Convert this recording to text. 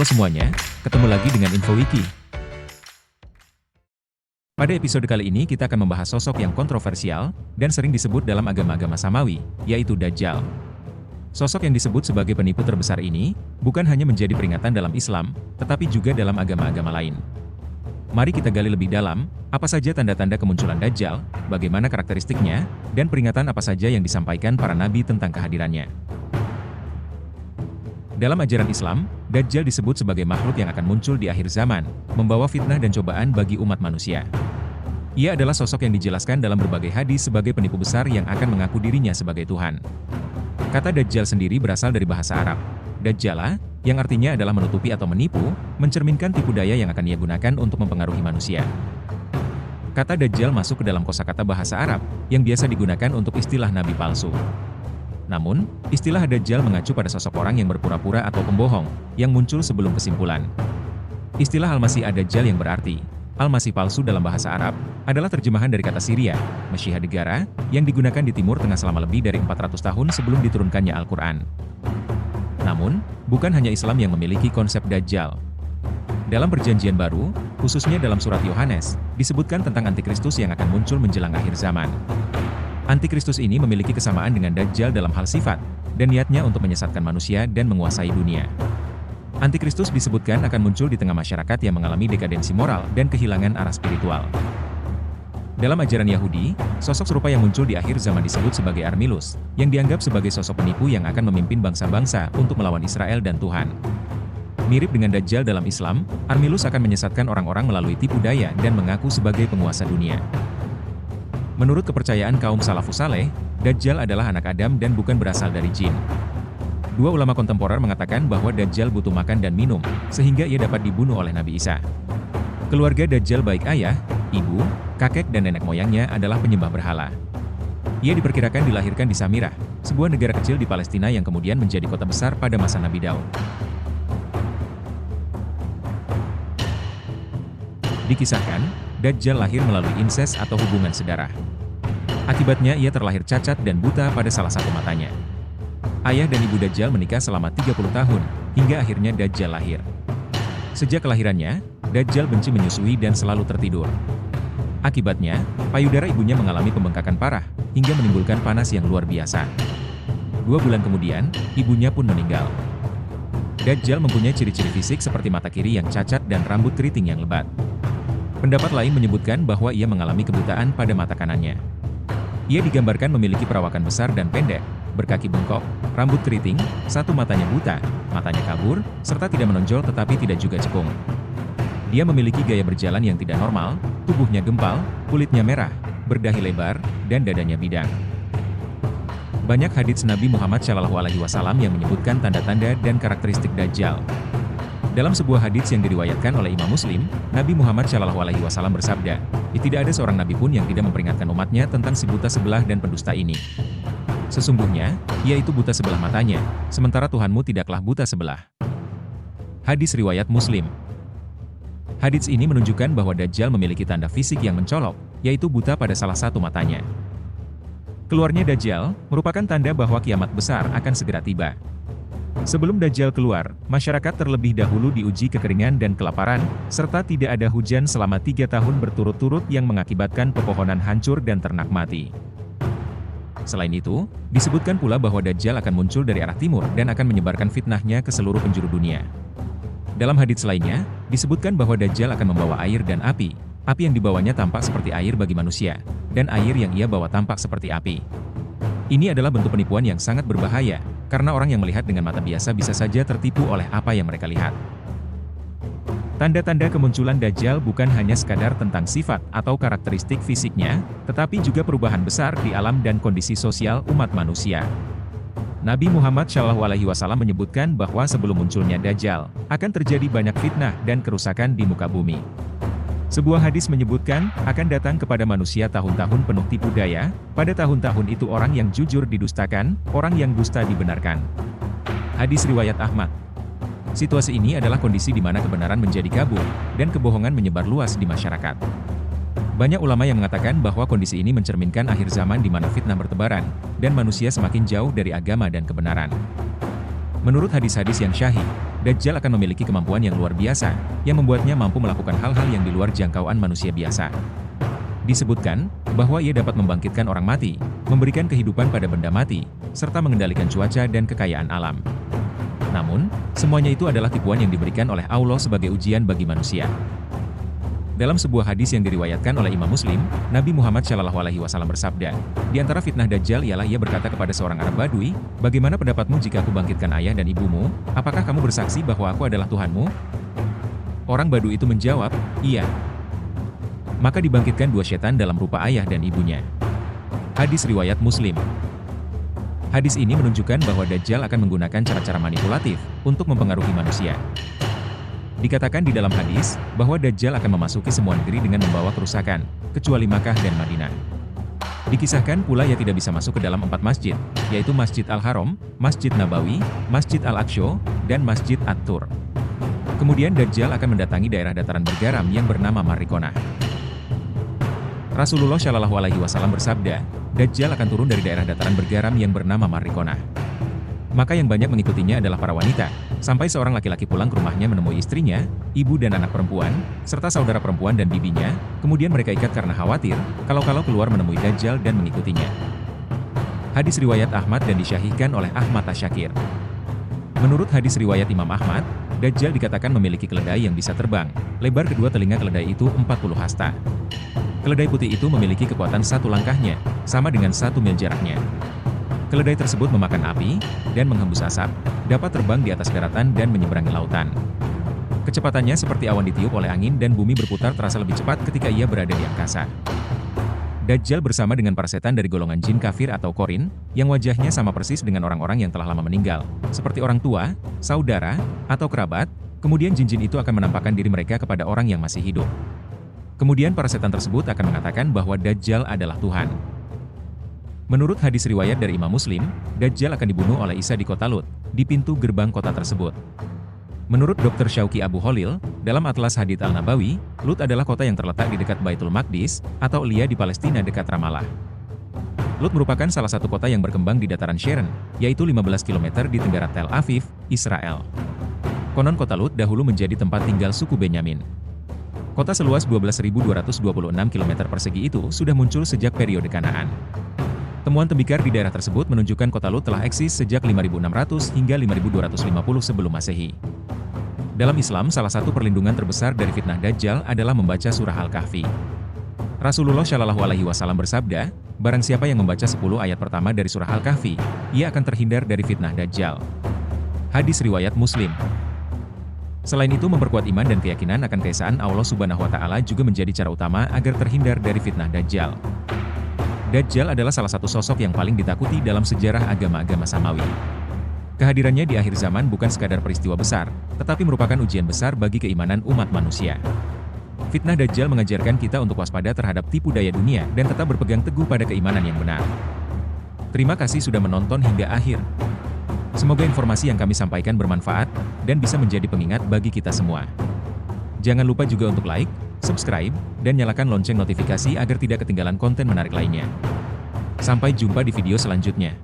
Halo semuanya, ketemu lagi dengan InfoWiki. Pada episode kali ini kita akan membahas sosok yang kontroversial dan sering disebut dalam agama-agama Samawi, yaitu Dajjal. Sosok yang disebut sebagai penipu terbesar ini, bukan hanya menjadi peringatan dalam Islam, tetapi juga dalam agama-agama lain. Mari kita gali lebih dalam, apa saja tanda-tanda kemunculan Dajjal, bagaimana karakteristiknya, dan peringatan apa saja yang disampaikan para nabi tentang kehadirannya. Dalam ajaran Islam, Dajjal disebut sebagai makhluk yang akan muncul di akhir zaman, membawa fitnah dan cobaan bagi umat manusia. Ia adalah sosok yang dijelaskan dalam berbagai hadis sebagai penipu besar yang akan mengaku dirinya sebagai Tuhan. Kata Dajjal sendiri berasal dari bahasa Arab. Dajjala, yang artinya adalah menutupi atau menipu, mencerminkan tipu daya yang akan ia gunakan untuk mempengaruhi manusia. Kata Dajjal masuk ke dalam kosakata bahasa Arab, yang biasa digunakan untuk istilah nabi palsu. Namun, istilah Dajjal mengacu pada sosok orang yang berpura-pura atau pembohong, yang muncul sebelum kesimpulan. Istilah Al-Masih Ad-Dajjal yang berarti Al-Masih palsu dalam bahasa Arab, adalah terjemahan dari kata Syria, Mesyiah negara, yang digunakan di Timur Tengah selama lebih dari 400 tahun sebelum diturunkannya Al-Quran. Namun, bukan hanya Islam yang memiliki konsep Dajjal. Dalam Perjanjian Baru, khususnya dalam surat Yohanes, disebutkan tentang Antikristus yang akan muncul menjelang akhir zaman. Antikristus ini memiliki kesamaan dengan Dajjal dalam hal sifat, dan niatnya untuk menyesatkan manusia dan menguasai dunia. Antikristus disebutkan akan muncul di tengah masyarakat yang mengalami dekadensi moral dan kehilangan arah spiritual. Dalam ajaran Yahudi, sosok serupa yang muncul di akhir zaman disebut sebagai Armilus, yang dianggap sebagai sosok penipu yang akan memimpin bangsa-bangsa untuk melawan Israel dan Tuhan. Mirip dengan Dajjal dalam Islam, Armilus akan menyesatkan orang-orang melalui tipu daya dan mengaku sebagai penguasa dunia. Menurut kepercayaan kaum salafus saleh, Dajjal adalah anak Adam dan bukan berasal dari jin. Dua ulama kontemporer mengatakan bahwa Dajjal butuh makan dan minum, sehingga ia dapat dibunuh oleh Nabi Isa. Keluarga Dajjal baik ayah, ibu, kakek dan nenek moyangnya adalah penyembah berhala. Ia diperkirakan dilahirkan di Samirah, sebuah negara kecil di Palestina yang kemudian menjadi kota besar pada masa Nabi Daud. Dikisahkan, Dajjal lahir melalui inses atau hubungan sedarah. Akibatnya ia terlahir cacat dan buta pada salah satu matanya. Ayah dan ibu Dajjal menikah selama 30 tahun, hingga akhirnya Dajjal lahir. Sejak kelahirannya, Dajjal benci menyusui dan selalu tertidur. Akibatnya, payudara ibunya mengalami pembengkakan parah, hingga menimbulkan panas yang luar biasa. 2 bulan kemudian, ibunya pun meninggal. Dajjal mempunyai ciri-ciri fisik seperti mata kiri yang cacat dan rambut keriting yang lebat. Pendapat lain menyebutkan bahwa ia mengalami kebutaan pada mata kanannya. Ia digambarkan memiliki perawakan besar dan pendek, berkaki bengkok, rambut keriting, satu matanya buta, matanya kabur, serta tidak menonjol tetapi tidak juga cekung. Dia memiliki gaya berjalan yang tidak normal, tubuhnya gempal, kulitnya merah, berdahi lebar, dan dadanya bidang. Banyak hadits Nabi Muhammad SAW yang menyebutkan tanda-tanda dan karakteristik Dajjal. Dalam sebuah hadits yang diriwayatkan oleh Imam Muslim, Nabi Muhammad SAW bersabda, "Tidak ada seorang nabi pun yang tidak memperingatkan umatnya tentang si buta sebelah dan pendusta ini. Sesungguhnya, ia itu buta sebelah matanya, sementara Tuhanmu tidaklah buta sebelah." Hadis riwayat Muslim. Hadits ini menunjukkan bahwa Dajjal memiliki tanda fisik yang mencolok, yaitu buta pada salah satu matanya. Keluarnya Dajjal merupakan tanda bahwa kiamat besar akan segera tiba. Sebelum Dajjal keluar, masyarakat terlebih dahulu diuji kekeringan dan kelaparan, serta tidak ada hujan selama 3 tahun berturut-turut yang mengakibatkan pepohonan hancur dan ternak mati. Selain itu, disebutkan pula bahwa Dajjal akan muncul dari arah timur dan akan menyebarkan fitnahnya ke seluruh penjuru dunia. Dalam hadits lainnya, disebutkan bahwa Dajjal akan membawa air dan api yang dibawanya tampak seperti air bagi manusia, dan air yang ia bawa tampak seperti api. Ini adalah bentuk penipuan yang sangat berbahaya, karena orang yang melihat dengan mata biasa bisa saja tertipu oleh apa yang mereka lihat. Tanda-tanda kemunculan Dajjal bukan hanya sekadar tentang sifat atau karakteristik fisiknya, tetapi juga perubahan besar di alam dan kondisi sosial umat manusia. Nabi Muhammad SAW menyebutkan bahwa sebelum munculnya Dajjal, akan terjadi banyak fitnah dan kerusakan di muka bumi. Sebuah hadis menyebutkan, akan datang kepada manusia tahun-tahun penuh tipu daya, pada tahun-tahun itu orang yang jujur didustakan, orang yang dusta dibenarkan. Hadis riwayat Ahmad. Situasi ini adalah kondisi di mana kebenaran menjadi kabur, dan kebohongan menyebar luas di masyarakat. Banyak ulama yang mengatakan bahwa kondisi ini mencerminkan akhir zaman di mana fitnah bertebaran, dan manusia semakin jauh dari agama dan kebenaran. Menurut hadis-hadis yang syahih, Dajjal akan memiliki kemampuan yang luar biasa, yang membuatnya mampu melakukan hal-hal yang di luar jangkauan manusia biasa. Disebutkan bahwa ia dapat membangkitkan orang mati, memberikan kehidupan pada benda mati, serta mengendalikan cuaca dan kekayaan alam. Namun, semuanya itu adalah tipuan yang diberikan oleh Allah sebagai ujian bagi manusia. Dalam sebuah hadis yang diriwayatkan oleh Imam Muslim, Nabi Muhammad SAW bersabda, di antara fitnah Dajjal ialah ia berkata kepada seorang Arab Badui, bagaimana pendapatmu jika aku bangkitkan ayah dan ibumu? Apakah kamu bersaksi bahwa aku adalah Tuhanmu? Orang Badui itu menjawab, iya. Maka dibangkitkan dua setan dalam rupa ayah dan ibunya. Hadis riwayat Muslim. Hadis ini menunjukkan bahwa Dajjal akan menggunakan cara-cara manipulatif untuk mempengaruhi manusia. Dikatakan di dalam hadis, bahwa Dajjal akan memasuki semua negeri dengan membawa kerusakan, kecuali Makkah dan Madinah. Dikisahkan pula ia tidak bisa masuk ke dalam 4 masjid, yaitu Masjid Al-Haram, Masjid Nabawi, Masjid Al-Aqsa, dan Masjid At-Tur. Kemudian Dajjal akan mendatangi daerah dataran bergaram yang bernama Marikonah. Rasulullah SAW bersabda, Dajjal akan turun dari daerah dataran bergaram yang bernama Marikonah. Maka yang banyak mengikutinya adalah para wanita, sampai seorang laki-laki pulang ke rumahnya menemui istrinya, ibu dan anak perempuan, serta saudara perempuan dan bibinya, kemudian mereka ikat karena khawatir, kalau-kalau keluar menemui Dajjal dan mengikutinya. Hadis riwayat Ahmad dan disyahihkan oleh Ahmad Asy-Syakir. Menurut hadis riwayat Imam Ahmad, Dajjal dikatakan memiliki keledai yang bisa terbang, lebar kedua telinga keledai itu 40 hasta. Keledai putih itu memiliki kekuatan 1 langkahnya, sama dengan 1 mil jaraknya. Keledai tersebut memakan api, dan menghembus asap, dapat terbang di atas daratan dan menyeberangi lautan. Kecepatannya seperti awan ditiup oleh angin dan bumi berputar terasa lebih cepat ketika ia berada di angkasa. Dajjal bersama dengan para setan dari golongan jin kafir atau korin, yang wajahnya sama persis dengan orang-orang yang telah lama meninggal, seperti orang tua, saudara, atau kerabat, kemudian jin-jin itu akan menampakkan diri mereka kepada orang yang masih hidup. Kemudian para setan tersebut akan mengatakan bahwa Dajjal adalah Tuhan. Menurut hadis riwayat dari Imam Muslim, Dajjal akan dibunuh oleh Isa di kota Lut, di pintu gerbang kota tersebut. Menurut Dr. Syauqi Abu Khalil, dalam Atlas Hadits Al-Nabawi, Lut adalah kota yang terletak di dekat Baitul Maqdis, atau Elia di Palestina dekat Ramallah. Lut merupakan salah satu kota yang berkembang di dataran Sharon, yaitu 15 km di tenggara Tel Aviv, Israel. Konon kota Lut dahulu menjadi tempat tinggal suku Benyamin. Kota seluas 12.226 km persegi itu sudah muncul sejak periode Kanaan. Temuan tembikar di daerah tersebut menunjukkan kota Lut telah eksis sejak 5.600 hingga 5.250 sebelum Masehi. Dalam Islam, salah satu perlindungan terbesar dari fitnah Dajjal adalah membaca surah Al-Kahfi. Rasulullah SAW bersabda, barang siapa yang membaca 10 ayat pertama dari surah Al-Kahfi, ia akan terhindar dari fitnah Dajjal. Hadis riwayat Muslim. Selain itu, memperkuat iman dan keyakinan akan keesaan Allah Subhanahu wa Ta'ala juga menjadi cara utama agar terhindar dari fitnah Dajjal. Dajjal adalah salah satu sosok yang paling ditakuti dalam sejarah agama-agama Samawi. Kehadirannya di akhir zaman bukan sekadar peristiwa besar, tetapi merupakan ujian besar bagi keimanan umat manusia. Fitnah Dajjal mengajarkan kita untuk waspada terhadap tipu daya dunia dan tetap berpegang teguh pada keimanan yang benar. Terima kasih sudah menonton hingga akhir. Semoga informasi yang kami sampaikan bermanfaat dan bisa menjadi pengingat bagi kita semua. Jangan lupa juga untuk like, subscribe, dan nyalakan lonceng notifikasi agar tidak ketinggalan konten menarik lainnya. Sampai jumpa di video selanjutnya.